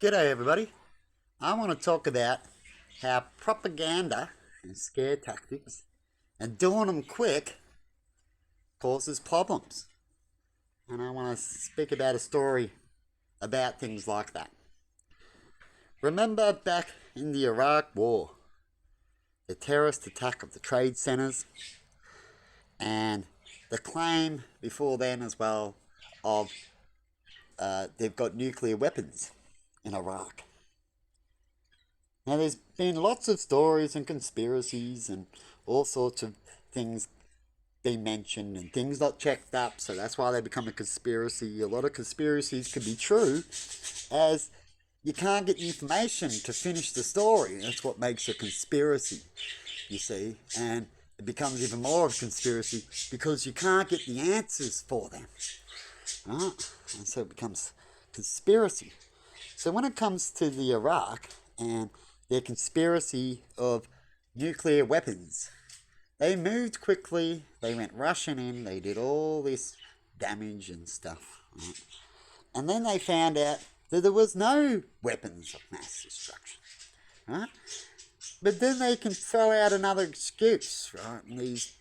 G'day everybody. I want to talk about how propaganda and scare tactics and doing them quick causes problems. And I want to speak about a story about things like that. Remember back in the Iraq War, the terrorist attack of the trade centers and the claim before then as well of they've got nuclear weapons in Iraq. Now, there's been lots of stories and conspiracies and all sorts of things being mentioned and things not checked up, so that's why they become a conspiracy. A lot of conspiracies can be true, as you can't get the information to finish the story. That's what makes a conspiracy, you see, and it becomes even more of a conspiracy because you can't get the answers for them. Right? And so it becomes conspiracy. So when it comes to the Iraq and their conspiracy of nuclear weapons, they moved quickly, they went rushing in, they did all this damage and stuff. Right? And then they found out that there was no weapons of mass destruction. Right? But then they can throw out another excuse, right? And these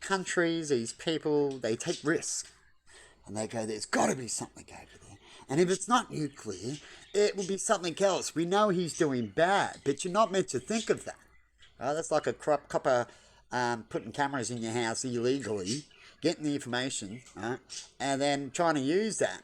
countries, these people, they take risks. And they go, there's got to be something over there. And if it's not nuclear, it will be something else. We know he's doing bad, but you're not meant to think of that. That's like a copper putting cameras in your house illegally, getting the information, right? And then trying to use that,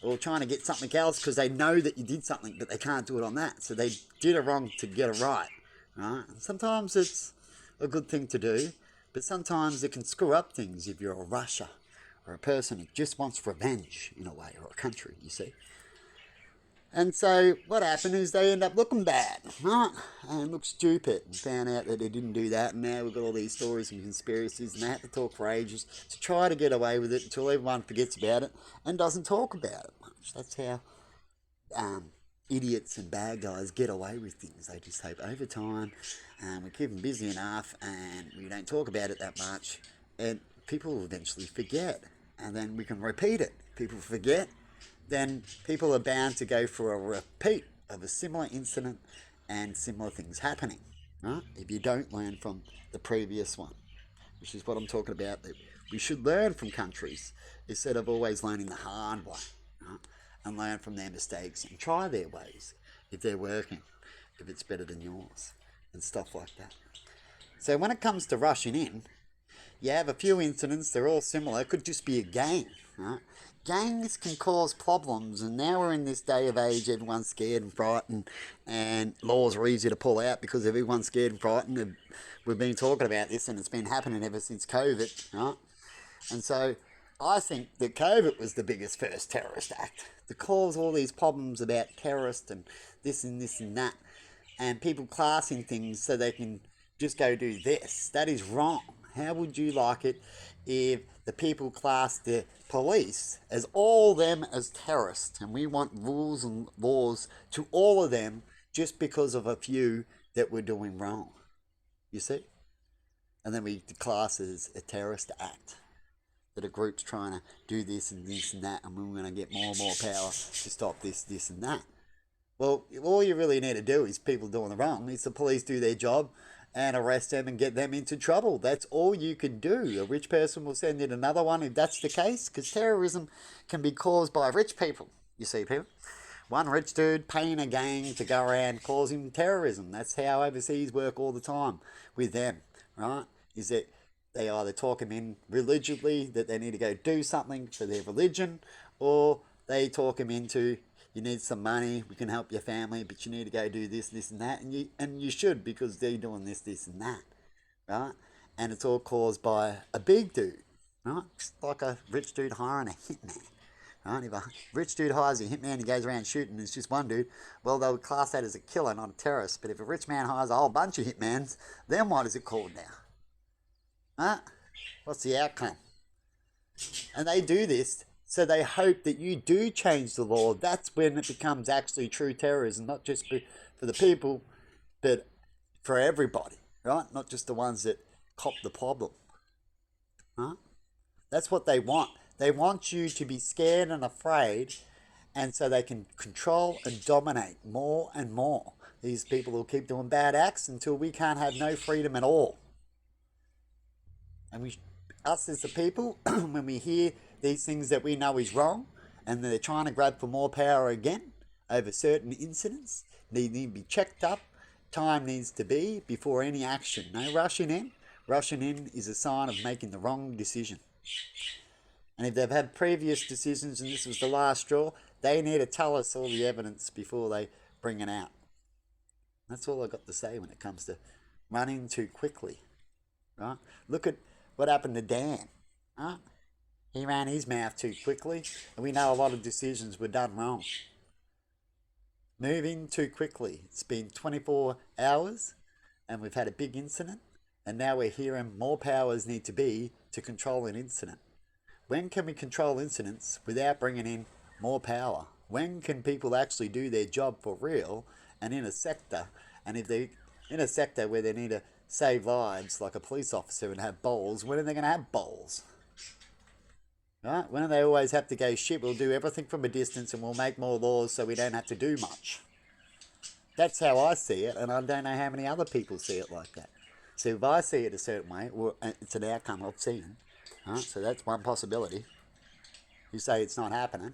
or trying to get something else because they know that you did something, but they can't do it on that. So they did it wrong to get it right. Right? And sometimes it's a good thing to do, but sometimes it can screw up things if you're a rusher or a person who just wants revenge in a way, or a country, you see. And so what happened is they end up looking bad, right? And look stupid, and found out that they didn't do that, and now we've got all these stories and conspiracies, and they have to talk for ages to try to get away with it until everyone forgets about it and doesn't talk about it much. That's how idiots and bad guys get away with things. They just hope over time we keep them busy enough and we don't talk about it that much, and people will eventually forget, and then we can repeat it. People forget, then people are bound to go for a repeat of a similar incident and similar things happening, right? If you don't learn from the previous one, which is what I'm talking about, that we should learn from countries instead of always learning the hard way, right? And learn from their mistakes and try their ways if they're working, if it's better than yours, and stuff like that. So when it comes to rushing in, you have a few incidents, they're all similar. It could just be a gang, right? Gangs can cause problems, and now we're in this day of age, everyone's scared and frightened, and laws are easy to pull out because everyone's scared and frightened. We've been talking about this, and it's been happening ever since COVID, right? And so I think that COVID was the biggest first terrorist act to cause all these problems about terrorists and this and this and that, and people classing things so they can just go do this. That is wrong. How would you like it if the people classed the police as all them as terrorists, and we want rules and laws to all of them just because of a few that were doing wrong? You see? And then we class it as a terrorist act, that a group's trying to do this and this and that, and we're going to get more and more power to stop this, this and that. Well, all you really need to do is people doing the wrong, is the police do their job and arrest them and get them into trouble. That's all you can do. A rich person will send in another one if that's the case, because terrorism can be caused by rich people. You see, people? One rich dude paying a gang to go around causing terrorism. That's how overseas work all the time with them, right? Is that they either talk them in religiously that they need to go do something for their religion, or they talk them into, you need some money, we can help your family, but you need to go do this, this and that, and you should, because they're doing this, this and that, right? And it's all caused by a big dude, right? It's like a rich dude hiring a hitman, right? If a rich dude hires a hitman, he goes around shooting, and it's just one dude, well, they would class that as a killer, not a terrorist. But if a rich man hires a whole bunch of hitmans, then what is it called now? Huh? What's the outcome? And they do this, so they hope that you do change the law. That's when it becomes actually true terrorism, not just for the people, but for everybody, right? Not just the ones that cop the problem. Right? That's what they want. They want you to be scared and afraid And so they can control and dominate more and more. These people will keep doing bad acts until we can't have no freedom at all. And us as the people, when we hear these things that we know is wrong, and they're trying to grab for more power again over certain incidents, they need to be checked up. Time needs to be before any action. No rushing in. Rushing in is a sign of making the wrong decision. And if they've had previous decisions and this was the last straw, they need to tell us all the evidence before they bring it out. That's all I've got to say when it comes to running too quickly. Right? Look at what happened to Dan. Right? He ran his mouth too quickly, and we know a lot of decisions were done wrong. Moving too quickly. It's been 24 hours, and we've had a big incident, and now we're hearing more powers need to be to control an incident. When can we control incidents without bringing in more power? When can people actually do their job for real and in a sector? And if they're in a sector where they need to save lives, like a police officer, and have bowls, when are they going to have bowls? Right? When do they always have to go, shit, we'll do everything from a distance and we'll make more laws so we don't have to do much? That's how I see it, and I don't know how many other people see it like that. So if I see it a certain way, well, it's an outcome I've seen. Right? So that's one possibility. You say it's not happening.